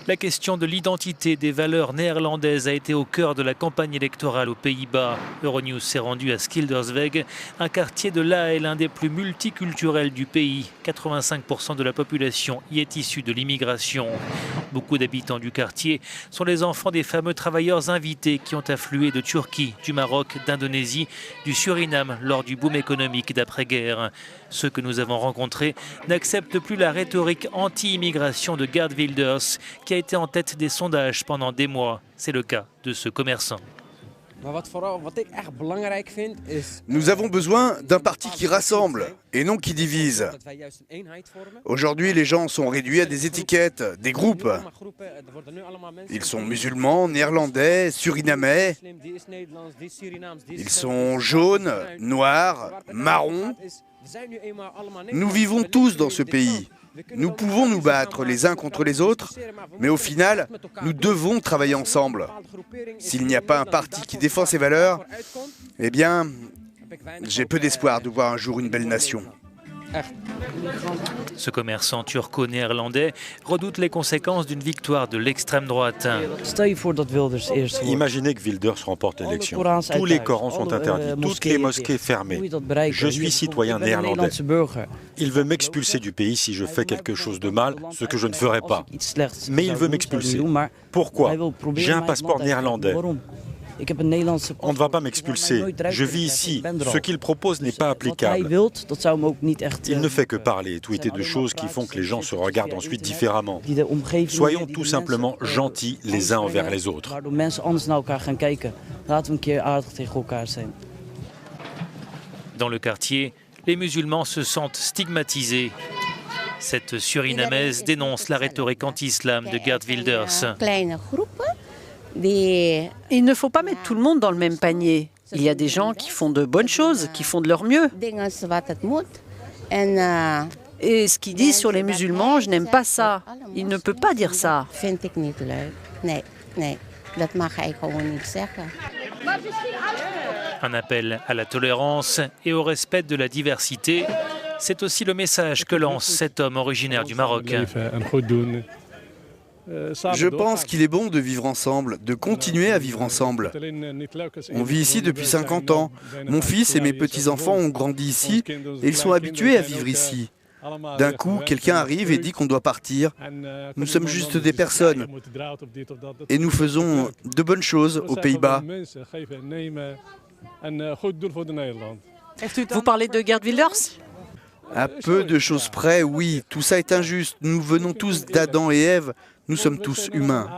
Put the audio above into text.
La question de l'identité des valeurs néerlandaises a été au cœur de la campagne électorale aux Pays-Bas. Euronews s'est rendu à Schildersweg, un quartier de La Haye, l'un des plus multiculturels du pays. 85% de la population y est issue de l'immigration. Beaucoup d'habitants du quartier sont les enfants des fameux travailleurs invités qui ont afflué de Turquie, du Maroc, d'Indonésie, du Suriname lors du boom économique d'après-guerre. Ceux que nous avons rencontrés n'acceptent plus la rhétorique anti-immigration de Geert Wilders, qui a été en tête des sondages pendant des mois. C'est le cas de ce commerçant. Nous avons besoin d'un parti qui rassemble et non qui divise. Aujourd'hui, les gens sont réduits à des étiquettes, des groupes. Ils sont musulmans, néerlandais, surinamais. Ils sont jaunes, noirs, marrons. Nous vivons tous dans ce pays. Nous pouvons nous battre les uns contre les autres, mais au final, nous devons travailler ensemble. S'il n'y a pas un parti qui défend ces valeurs, eh bien, j'ai peu d'espoir de voir un jour une belle nation. Ce commerçant turco-néerlandais redoute les conséquences d'une victoire de l'extrême droite. Imaginez que Wilders remporte l'élection. Tous les Corans sont interdits, toutes les mosquées fermées. Je suis citoyen néerlandais. Il veut m'expulser du pays si je fais quelque chose de mal, ce que je ne ferai pas. Mais il veut m'expulser. Pourquoi? J'ai un passeport néerlandais. On ne va pas m'expulser. Je vis ici. Ce qu'il propose n'est pas applicable. Il ne fait que parler et tweeter de choses qui font que les gens se regardent ensuite différemment. Soyons tout simplement gentils les uns envers les autres. Dans le quartier, les musulmans se sentent stigmatisés. Cette Surinamaise dénonce la rhétorique anti-islam de Geert Wilders. Il ne faut pas mettre tout le monde dans le même panier. Il y a des gens qui font de bonnes choses, qui font de leur mieux. Et ce qu'ils disent sur les musulmans, je n'aime pas ça. Il ne peut pas dire ça. Un appel à la tolérance et au respect de la diversité, c'est aussi le message que lance cet homme originaire du Maroc. Je pense qu'il est bon de vivre ensemble, de continuer à vivre ensemble. On vit ici depuis 50 ans. Mon fils et mes petits-enfants ont grandi ici et ils sont habitués à vivre ici. D'un coup, quelqu'un arrive et dit qu'on doit partir. Nous sommes juste des personnes et nous faisons de bonnes choses aux Pays-Bas. Vous parlez de Geert Wilders ? À peu de choses près, oui, tout ça est injuste. Nous venons tous d'Adam et Ève. Nous sommes tous humains.